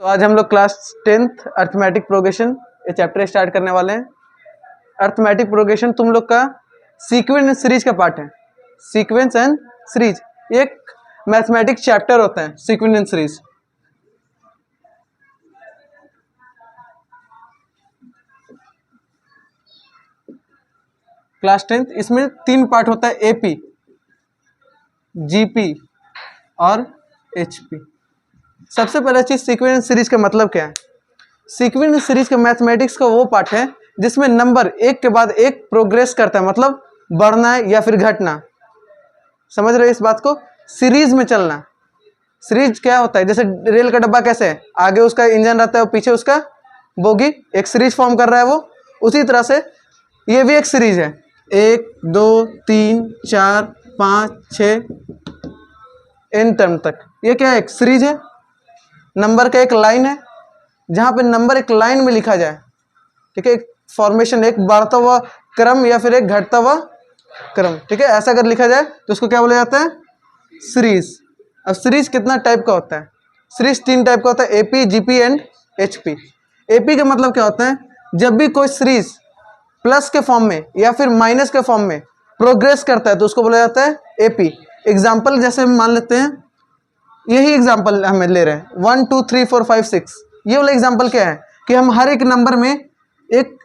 तो आज हम लोग क्लास 10th अर्थमेटिक प्रोग्रेशन ये चैप्टर स्टार्ट करने वाले हैं। अर्थमेटिक प्रोग्रेशन तुम लोग का सीक्वेंस एंड सीरीज का पार्ट है। सीक्वेंस एंड सीरीज एक मैथमेटिक चैप्टर होता है, sequence and series. Class 10th इसमें 3 पार्ट होता है, एपी, जीपी और एचपी। सबसे पहला चीज सीक्वेंस सीरीज का मतलब क्या है। सीक्वेंस सीरीज का मैथमेटिक्स का वो पार्ट है जिसमें नंबर एक के बाद एक प्रोग्रेस करता है, मतलब बढ़ना है या फिर घटना। समझ रहे हो इस बात को। सीरीज में चलना। सीरीज क्या होता है, जैसे रेल का डब्बा कैसे है, आगे उसका इंजन रहता है और पीछे उसका बोगी, एक सीरीज फॉर्म कर रहा है वो। उसी तरह से ये भी एक सीरीज है, 1 2 3 4 5 6 n टर्म तक। ये क्या है, एक सीरीज है। नंबर का एक लाइन है, जहां पे नंबर एक लाइन में लिखा जाए, ठीक है। एक फॉर्मेशन, एक बढ़ता हुआ क्रम या फिर एक घटता हुआ क्रम, ठीक है। ऐसा अगर लिखा जाए तो उसको क्या बोला जाता है, सीरीज। अब सीरीज कितना टाइप का होता है, सीरीज 3 टाइप का होता है, AP, GP and HP. AP का मतलब क्या होता है, जब भी कोई सीरीज प्लस के फॉर्म में या फिर माइनस के फॉर्म में प्रोग्रेस करता है तो उसको बोला जाता है एपी। एग्जाम्पल जैसे हम मान लेते हैं, यही एग्जाम्पल हमें ले रहे हैं 1 2 3 4 5 6। ये वाला एग्जाम्पल क्या है कि हम हर एक नंबर में एक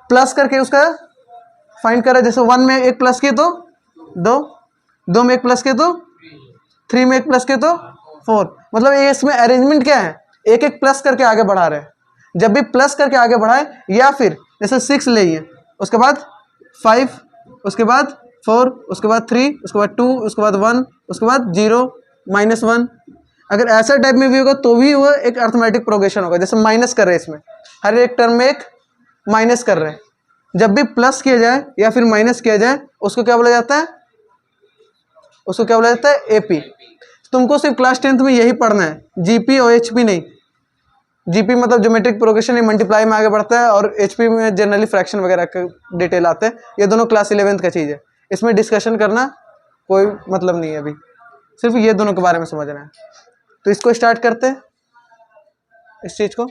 प्लस करके उसका फाइंड करें। जैसे 1 में एक प्लस किए तो 2, 2 में एक प्लस किए तो 3 में एक प्लस किए तो 4। मतलब ये इसमें अरेंजमेंट क्या है, एक एक प्लस करके आगे बढ़ा रहे हैं। जब भी प्लस करके आगे बढ़ाए, या फिर जैसे 6 ले लिए, उसके बाद 5, उसके बाद 4, उसके बाद 3, उसके बाद 2, उसके बाद 1, उसके बाद 0 -1। अगर ऐसा टाइप में भी होगा तो भी वो एक अर्थमेटिक प्रोग्रेशन होगा। जैसे माइनस कर रहे हैं, इसमें हर एक टर्म में एक माइनस कर रहे हैं। जब भी प्लस किया जाए या फिर माइनस किया जाए, उसको क्या बोला जाता है, उसको क्या बोला जाता है, एपी। तुमको सिर्फ क्लास 10th में यही पढ़ना है, जीपी और एचपी नहीं। जीपी मतलब ज्योमेट्रिक प्रोग्रेशन, ये मल्टीप्लाई में आगे बढ़ता है, और एचपी में जनरली फ्रैक्शन वगैरह का डिटेल आते हैं। ये दोनों क्लास 11th का चीज़ है, इसमें डिस्कशन करना कोई मतलब नहीं है अभी, सिर्फ ये दोनों के बारे में समझना है। तो इसको स्टार्ट करते हैं, इस चीज को।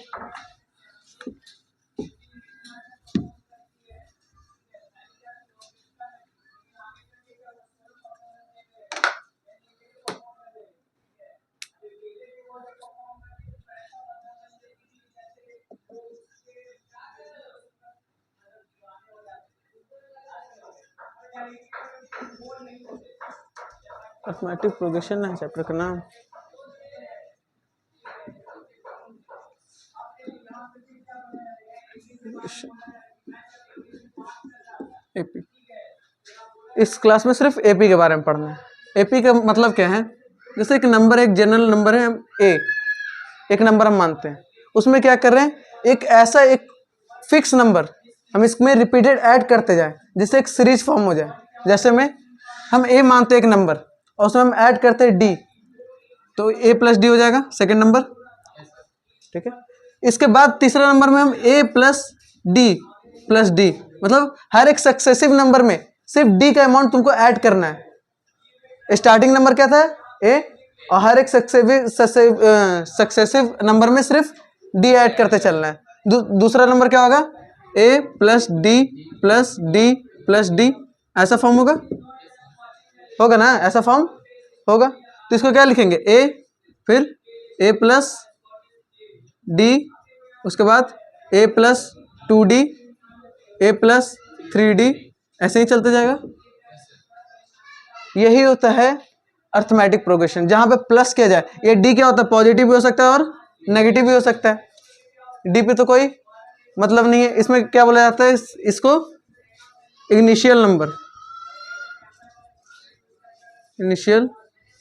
अर्थमेटिक प्रोग्रेशन है चैप्टर का नाम। एपी। इस क्लास में सिर्फ एपी के बारे में पढ़ना है। एपी का मतलब क्या है, जैसे एक नंबर, एक जनरल नंबर है ए, एक नंबर हम मानते हैं, उसमें क्या कर रहे हैं, एक ऐसा एक फिक्स नंबर हम इसमें रिपीटेड ऐड करते जाए जिससे एक सीरीज फॉर्म हो जाए। जैसे में हम ए मानते हैं एक नंबर, और उसमें हम ऐड करते हैं डी, तो ए प्लस डी हो जाएगा सेकेंड नंबर, ठीक है। इसके बाद तीसरा नंबर में हम ए प्लस डी प्लस डी, मतलब हर एक सक्सेसिव नंबर में सिर्फ डी का अमाउंट तुमको ऐड करना है। स्टार्टिंग नंबर क्या था, ए, और हर एक सक्सेसिव नंबर में सिर्फ डी ऐड करते चलना है। दूसरा नंबर क्या होगा, a plus d plus d plus d, ऐसा फॉर्म होगा ना, ऐसा फॉर्म होगा। तो इसको क्या लिखेंगे, ए, फिर ए प्लस डी, उसके बाद ए plus 2d, a plus 3d, ऐसे ही चलते जाएगा। यही होता है अर्थमेटिक प्रोग्रेशन, जहां पे प्लस किया जाए। ये डी क्या होता है, पॉजिटिव भी हो सकता है और नेगेटिव भी हो सकता है। डी पे तो कोई मतलब नहीं है। इसमें क्या बोला जाता है, इसको इनिशियल नंबर, इनिशियल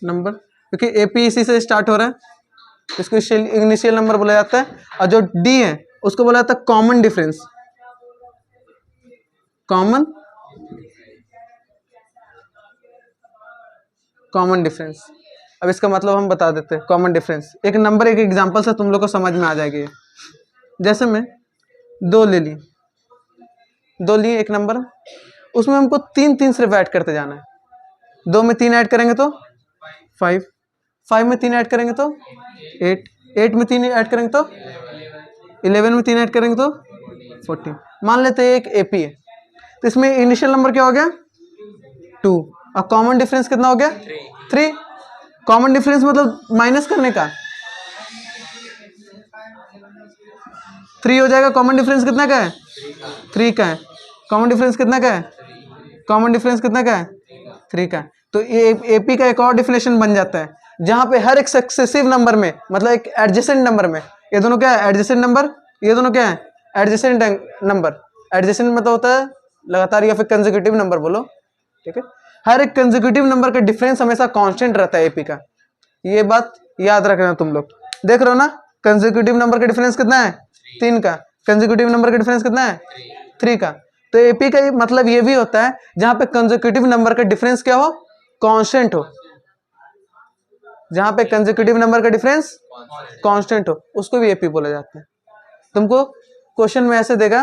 नंबर, क्योंकि एपी इसी से स्टार्ट हो रहा है, इसको इनिशियल नंबर बोला जाता है। और जो डी है उसको बोला जाता है कॉमन डिफरेंस, कॉमन डिफरेंस। अब इसका मतलब हम बता देते हैं। कॉमन डिफरेंस एक नंबर, एक एग्जांपल से तुम लोग को समझ में आ जाएगी। जैसे मैं 2 ले ली, 2 लिए एक नंबर, उसमें हमको 3 सिर्फ ऐड करते जाना है। 2 में 3 ऐड करेंगे तो 5, 5 में 3 ऐड करेंगे तो 8, 8 में 3 ऐड करेंगे तो 11 में 3 ऐड करेंगे तो 14। मान लेते हैं एक एपी है, तो इसमें इनिशियल नंबर क्या हो गया 2 और कॉमन डिफरेंस कितना हो गया 3। कॉमन डिफरेंस मतलब माइनस करने का 3 हो जाएगा। कॉमन डिफरेंस कितना का है 3 का है। कॉमन डिफरेंस कितना का है कॉमन डिफरेंस कितना का है 3 का। तो ये एपी का एक और डिफिनेशन बन जाता है जहां पे हर एक सक्सेसिव नंबर में, मतलब एक एडजेसेंट नंबर में, ये दोनों क्या है एडजेसेंट नंबर, ये दोनों क्या है एडजेसेंट नंबर। एडजेसेंट मतलब होता है लगातार या फिर कंसेक्यूटिव नंबर बोलो, ठीक है। हर एक कंसेक्यूटिव नंबर का डिफरेंस हमेशा कांस्टेंट रहता है एपी का, ये बात याद रखना तुम लोग। देख रहे हो ना कंसेक्यूटिव नंबर का डिफरेंस कितना है 3 का, कंसेक्यूटिव नंबर का डिफरेंस कितना है 3 का। तो एपी का मतलब ये भी होता है जहां पे कंसेक्यूटिव नंबर का डिफरेंस क्या हो कांस्टेंट हो, जहां पे कंसेक्यूटिव नंबर का डिफरेंस कांस्टेंट हो उसको भी एपी बोला जाता है। तुमको क्वेश्चन में ऐसे देगा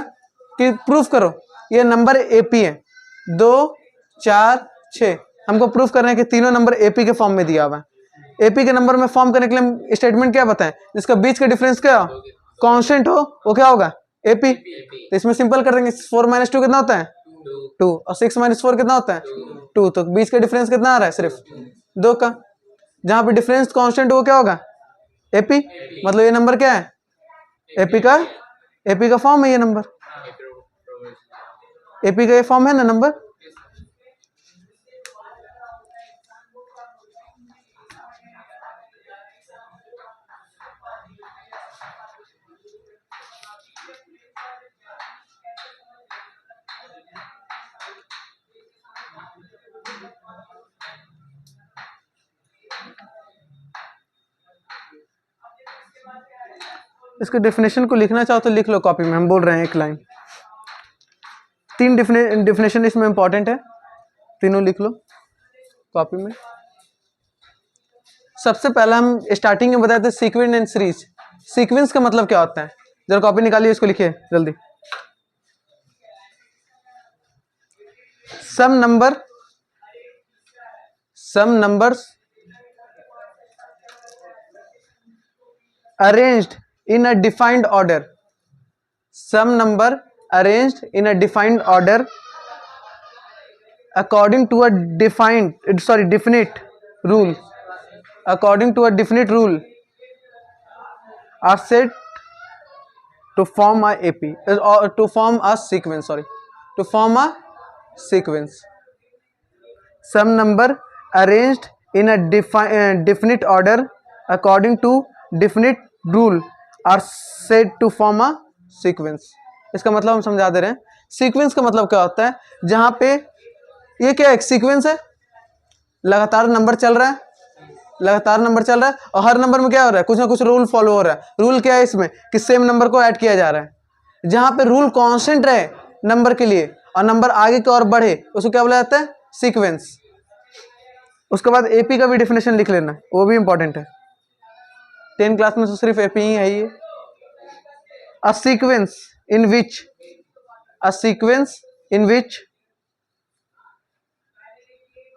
कि प्रूफ करो ये नंबर एपी है 2 4 6, हमको प्रूफ करना है कि तीनों नंबर एपी के फॉर्म में दिया हुआ है। एपी के नंबर में फॉर्म करने के लिए स्टेटमेंट क्या बताएं जिसका बीच का डिफरेंस क्या कांस्टेंट हो वो क्या होगा एपी। तो इसमें सिंपल कर देंगे 4 - 2 कितना होता है 2 और 6 - 4 कितना होता है 2, तो बीच का डिफरेंस कितना आ रहा है सिर्फ 2 का। जहां पे डिफरेंस कांस्टेंट वो क्या होगा एपी, मतलब ये नंबर क्या है एपी का फॉर्म है, ये नंबर एपी का ये फॉर्म है ना नंबर। इसके डेफिनेशन को लिखना चाहो तो लिख लो कॉपी में, हम बोल रहे हैं एक लाइन। 3 डेफिनेशन इसमें इंपॉर्टेंट है, तीनों लिख लो कॉपी में। सबसे पहला हम स्टार्टिंग में बताए थे सीक्वेंस एंड सीरीज। सीक्वेंस का मतलब क्या होता है, जरा कॉपी निकालिए इसको लिखिए जल्दी। Some numbers arranged in a defined order, some number arranged in a defined order according to a definite rule, according to a definite rule are said to form a AP or to form a sequence, to form a sequence. Some number arranged in a definite order according to definite rule are said to form a sequence. इसका मतलब हम समझा दे रहे हैं। Sequence का मतलब क्या होता है, जहां पे ये क्या एक सीक्वेंस है, लगातार नंबर चल रहा है, लगातार नंबर चल रहा है और हर नंबर में क्या हो रहा है कुछ ना कुछ रूल फॉलो हो रहा है। रूल क्या है इसमें कि सेम नंबर को ऐड किया जा रहा है। जहां पे रूल कांस्टेंट रहे नंबर के लिए और नंबर आगे की ओर बढ़े उसको क्या बोला जाता है सीक्वेंस। उसके बाद एपी का भी डेफिनेशन लिख लेना, वो भी इंपॉर्टेंट है। 10 क्लास में तो सिर्फ एपी ही है ये। A sequence in which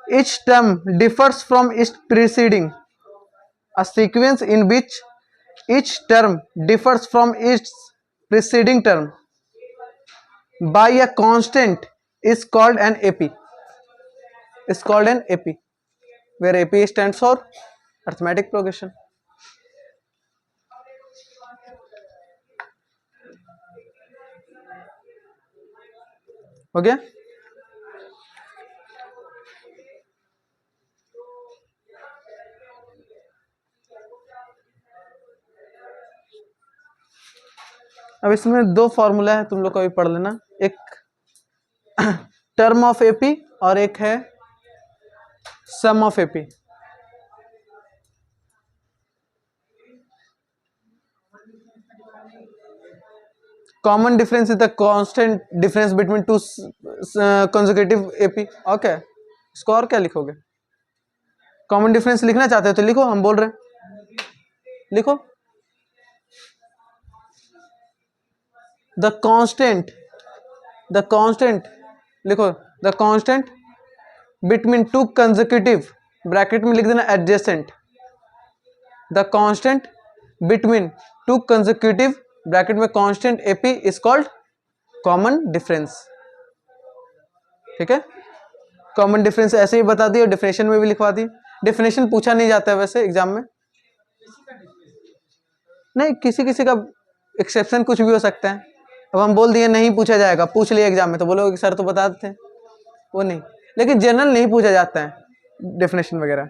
each term differs from its preceding, a sequence in which each term differs from its preceding term by a constant is called an AP, where AP stands for arithmetic progression. हो गया। अब इसमें 2 formula है, तुम लोग को भी पढ़ लेना, एक टर्म ऑफ एपी और एक है sum of AP. Common difference is the constant difference between 2 consecutive AP. Okay, इसको और क्या लिखोगे, कॉमन डिफरेंस लिखना चाहते हो तो लिखो, हम बोल रहे हैं लिखो। द कांस्टेंट लिखो, the constant between 2 consecutive, bracket में लिख देना adjacent, the constant between two consecutive bracket में constant AP is called common difference. ठीक है, कॉमन डिफरेंस ऐसे ही बता दी और डेफिनेशन में भी लिखवा दी। डेफिनेशन पूछा नहीं जाता है वैसे एग्जाम में, नहीं किसी किसी का एक्सेप्शन कुछ भी हो सकता है। अब हम बोल दिए नहीं पूछा जाएगा, पूछ लिया एग्जाम में तो बोलोगे कि सर तो बता देते हैं, वो नहीं, लेकिन जनरल नहीं पूछा जाता है डेफिनेशन वगैरह।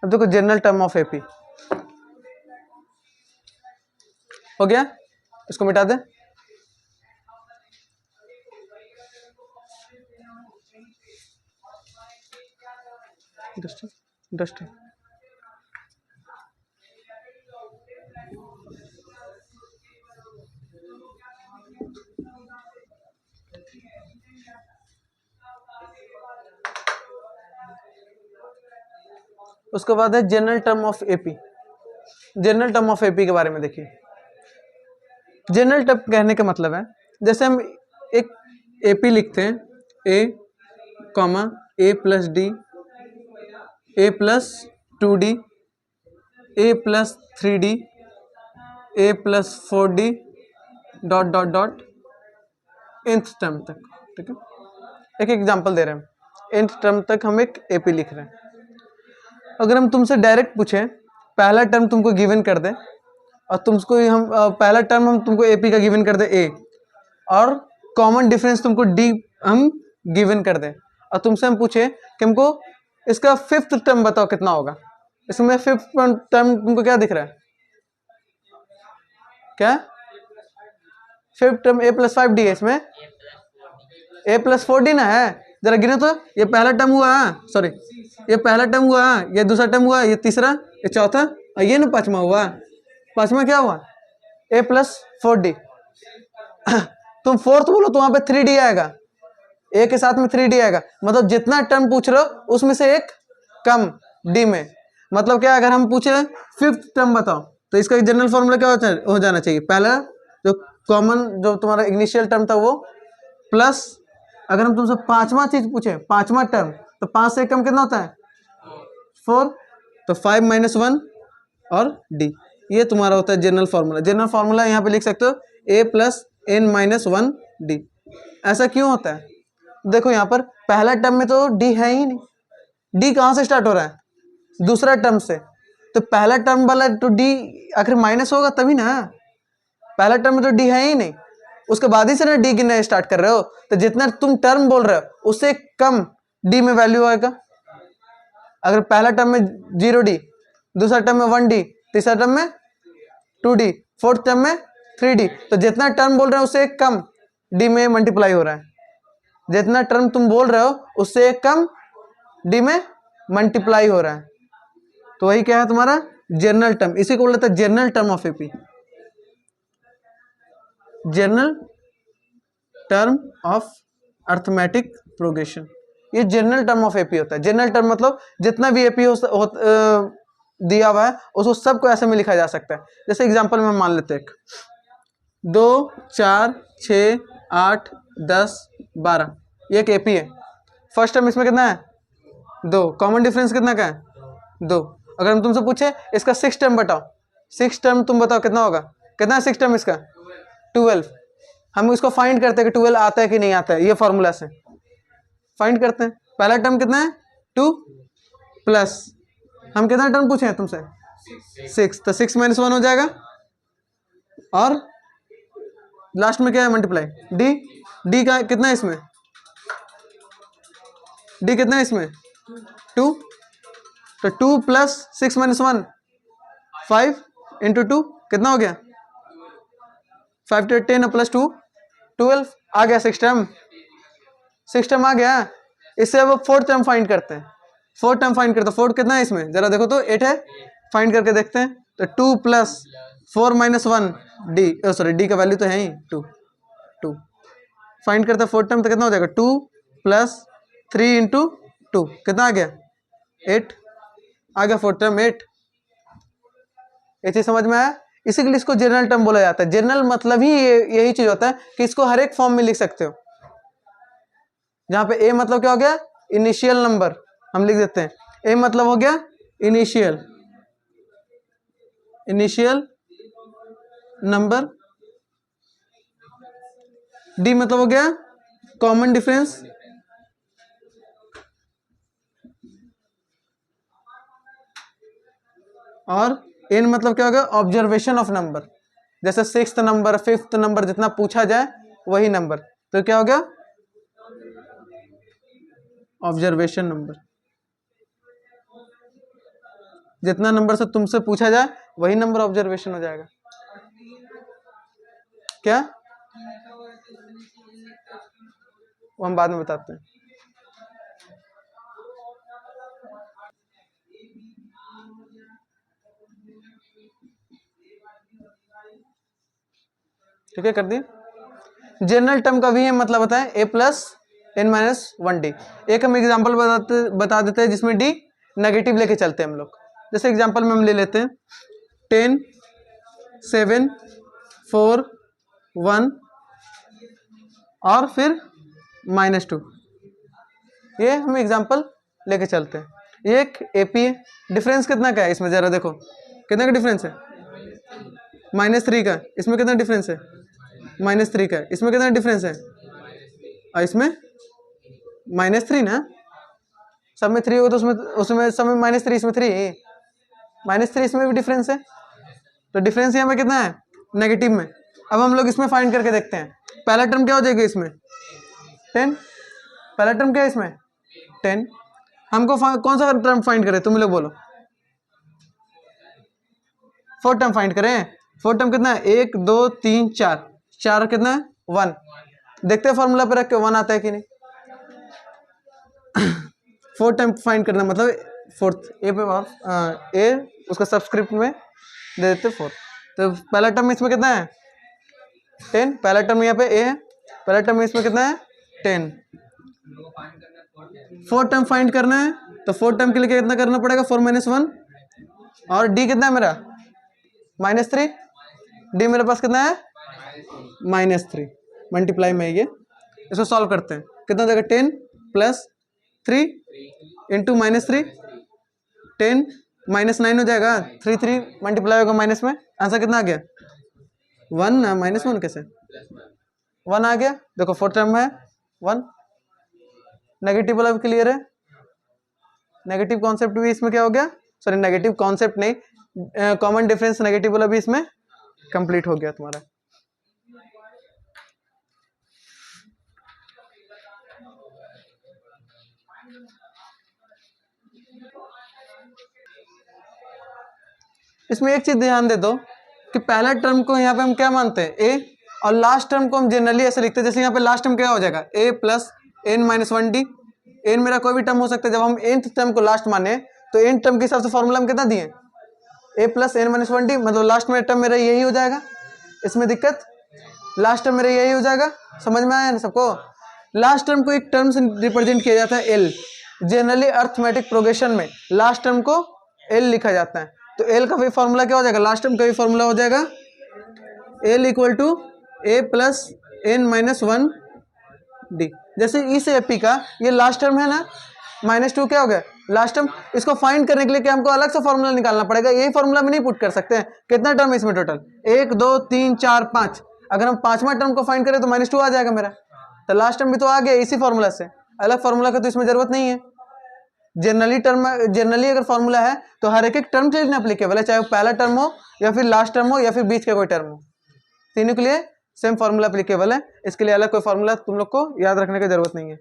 अब देखो जनरल टर्म ऑफ एपी हो गया, इसको मिटा दे। डस्ट उसके बाद है general term of AP. General term of AP के बारे में देखिए, जनरल टर्म कहने का मतलब है जैसे हम एक एपी लिखते हैं, a comma a plus d, a plus 2d, a plus 3d, a plus 4d dot dot dot nth term तक। ठीक है, एक एग्जांपल दे रहे हैं, nth टर्म तक हम एक एपी लिख रहे हैं। अगर हम तुमसे डायरेक्ट पूछें, पहला टर्म तुमको गिवन कर दे और तुमको हम पहला टर्म हम तुमको एपी का गिवन कर दे ए, और कॉमन डिफरेंस तुमको डी हम गिवन कर दे, और तुमसे हम पूछे कि हमको इसका फिफ्थ टर्म बताओ कितना होगा, इसमें फिफ्थ टर्म तुमको क्या दिख रहा है, क्या फिफ्थ टर्म ए प्लस 5d है, इसमें ए प्लस 4d ना है, जरा गिनो तो, ये पहला टर्म हुआ, सॉरी ये पहला टर्म हुआ, ये दूसरा टर्म हुआ, ये तीसरा, ये चौथा, और ये ना पांचवा हुआ। पांचवा क्या हुआ, ए प्लस 4d। तुम फोर्थ बोलो तो वहां पे 3d आएगा, ए के साथ में 3d आएगा, मतलब जितना टर्म पूछ रहे हो उसमें से एक कम डी में। मतलब क्या, अगर हम पूछे फिफ्थ टर्म बताओ तो इसका जनरल फॉर्मूला क्या हो जाना चाहिए, पहला जो कॉमन जो तुम्हारा इनिशियल टर्म था वो प्लस, अगर हम तुमसे पांचवा चीज पूछे, पांचवा टर्म, तो 5 से कम कितना होता है 4, तो 5 - 1 और डी, ये तुम्हारा होता है जनरल फार्मूला। जनरल फार्मूला यहाँ पे लिख सकते हो a प्लस n - 1 d। ऐसा क्यों होता है, देखो यहाँ पर पहला टर्म में तो d है ही नहीं, d कहाँ से स्टार्ट हो रहा है, दूसरा टर्म से, तो पहला टर्म वाला तो d आखिर माइनस होगा तभी ना, पहला टर्म में तो d है ही नहीं, उसके बाद ही से ना d गिनना स्टार्ट कर रहे हो, तो जितना तुम टर्म बोल रहे हो उससे कम d में वैल्यू आएगा। अगर पहला टर्म में 0d, दूसरा टर्म में 1d, तीसरा टर्म में 2d, फोर्थ टर्म में 3d, तो जितना टर्म बोल रहे हो उससे एक कम d में मल्टीप्लाई हो रहा है, जितना टर्म तुम बोल रहे हो उससे एक कम d में मल्टीप्लाई हो रहा है, तो वही क्या है तुम्हारा जनरल टर्म, इसी को बोलते हैं general term of AP, general term of arithmetic progression, ये जनरल टर्म ऑफ एपी होता है। जनरल टर्म मतलब जितना भी एपी दिया हुआ है उसको सबको ऐसे में लिखा जा सकता है। जैसे एग्जांपल में मान लेते हैं 2 4 6 8 10 12, ये एक एपी है। फर्स्ट टर्म इसमें कितना है 2, कॉमन डिफरेंस कितना का है 2। अगर हम तुमसे पूछे इसका 6 टर्म बताओ, 6 टर्म तुम बताओ कितना होगा, कितना है 6 टर्म इसका 12। हम इसको फाइंड करते हैं कि 12 आता है कि नहीं आता है, ये फॉर्मूला से फाइंड करते हैं। पहला टर्म कितना है 2 प्लस हम कितना टर्म पूछे हैं तुमसे 6, तो 6 - 1 हो जाएगा, और लास्ट में क्या है मल्टीप्लाई डी का कितना है इसमें, डी कितना है इसमें 2, तो 2 प्लस 6 - 1 5 × 2 कितना हो गया 5 × 10 प्लस 2 12 आ गया 6 टर्म आ गया। इससे अब फोर्थ टर्म फाइंड करते हैं, फोर्थ टर्म फाइंड करते हैं, फोर्थ कितना है इसमें जरा देखो तो 8 है, फाइंड करके देखते हैं, तो 2 प्लस 4 - 1 डी, सॉरी डी का वैल्यू तो है ही 2 फाइंड करते हैं फोर्थ टर्म, तो कितना हो जाएगा 2 प्लस 3 × 2 कितना आ गया 8 आ गया फोर्थ टर्म 8। ये चीज समझ में आया, इसी के लिए इसको जनरल टर्म बोला जाता है। जनरल मतलब ही यही चीज होता है कि इसको हर एक फॉर्म में लिख सकते हो, जहाँ पे ए मतलब क्या हो गया, इनिशियल नंबर, हम लिख देते हैं ए मतलब हो गया इनिशियल नंबर, डी मतलब हो गया कॉमन डिफरेंस, और एन मतलब क्या हो गया, ऑब्जर्वेशन ऑफ नंबर, जैसे 6th नंबर 5th नंबर जितना पूछा जाए वही नंबर, तो क्या हो गया ऑब्जर्वेशन नंबर, जितना नंबर से तुमसे पूछा जाए वही नंबर ऑब्जर्वेशन हो जाएगा। क्या, वो हम बाद में बताते हैं। ठीक है, कर दिए। जनरल टर्म का भी है मतलब बताएं, ए प्लस एन माइनस 1d। एक हम एग्जांपल बता देते हैं जिसमें डी नेगेटिव लेके चलते हैं हम लोग। जैसे एग्जांपल में हम ले लेते हैं 10 7 4 1 और फिर -2, ये हम एग्जांपल लेके चलते हैं। ये एक एपी है, डिफरेंस कितना का है इसमें जरा देखो, कितने का डिफरेंस है, -3 का। इसमें कितना डिफरेंस है, -3 का। इसमें कितना डिफरेंस है, और इसमें -3 ना, सब में 3 होगा तो उसमें सब में -3, इसमें 3, -3 इसमें भी डिफरेंस है, तो डिफरेंस यहाँ पे कितना है, नेगेटिव में। अब हम लोग इसमें फाइंड करके देखते हैं, पहला टर्म क्या हो जाएगा इसमें 10, पहला टर्म क्या है इसमें 10। हमको कौन सा टर्म फाइंड करें, तुम लोग बोलो, 4 टर्म फाइंड करें। 4 टर्म कितना है, 1 2 3 4, 4 कितना है 1, देखते हैं फॉर्मूला पे रख के 1 आता है कि नहीं। 4 टर्म फाइंड करना मतलब 4th ए पे ए उसका सबस्क्रिप्ट में दे देते 4। तो पहला टर्म इसमें कितना है 10, पहला टर्म यहाँ पे ए है, पहला टर्म इसमें कितना है 10। 4 टर्म फाइंड करना है, तो 4 टर्म के लिए कितना करना पड़ेगा, 4 - 1, और डी कितना है मेरा -3, डी मेरे पास कितना है -3, मल्टीप्लाई में ये इसको सॉल्व करते हैं, कितना देगा 10 + 3 इंटू -3, 10 -9 हो जाएगा, 3 3 मल्टीप्लाई होगा माइनस में, आंसर कितना आ गया 1 ना, -1 कैसे 1 आ गया। देखो 4 टर्म है 1, नेगेटिव वाला भी क्लियर है, नेगेटिव कॉन्सेप्ट भी इसमें क्या हो गया, सॉरी नेगेटिव कॉन्सेप्ट नहीं, कॉमन डिफरेंस नेगेटिव वाला भी इसमें कंप्लीट हो गया तुम्हारा। इसमें एक चीज ध्यान दे दो कि पहला टर्म को यहाँ पे हम क्या मानते हैं ए, और लास्ट टर्म को हम जनरली ऐसे लिखते हैं, जैसे यहाँ पे लास्ट टर्म क्या हो जाएगा a + n - 1d। n मेरा कोई भी टर्म हो सकता है, जब हम nth टर्म को लास्ट माने तो n टर्म के हिसाब से फॉर्मूला हम कितना दिए a + n - 1d, मतलब लास्ट में टर्म मेरा यही हो जाएगा। इसमें दिक्कत, लास्ट टर्म मेरा यही हो जाएगा, समझ में आया ना सबको। लास्ट टर्म को एक टर्म से रिप्रेजेंट किया जाता है l, जनरली अर्थमेटिक प्रोग्रेशन में लास्ट टर्म को l लिखा जाता है, तो l का भी फॉर्मूला क्या हो जाएगा, लास्ट टर्म का भी फॉर्मूला हो जाएगा l = a + n - 1d। जैसे इस एपी का ये लास्ट टर्म है ना, -2 क्या हो गया लास्ट टर्म, इसको फाइंड करने के लिए क्या हमको अलग से फॉर्मूला निकालना पड़ेगा, यही फॉर्मूला में नहीं पुट कर सकते हैं। कितना टर्म है इसमें टोटल 1 2 3 4 5, अगर हम 5वां टर्म को फाइंड करें तो -2 आ जाएगा मेरा, तो लास्ट टर्म भी तो आ गया इसी फॉर्मूला से, अलग फॉर्मूला का तो इसमें जरूरत नहीं है। जनरली अगर फॉर्मूला है तो हर एक टर्म के लिए एप्लीकेबल है, चाहे वो पहला टर्म हो या फिर लास्ट टर्म हो या फिर बीच का कोई टर्म हो, तीनों के लिए सेम फॉर्मूला एप्लीकेबल है। इसके लिए अलग कोई फॉर्मूला तुम लोग को याद रखने की जरूरत नहीं है।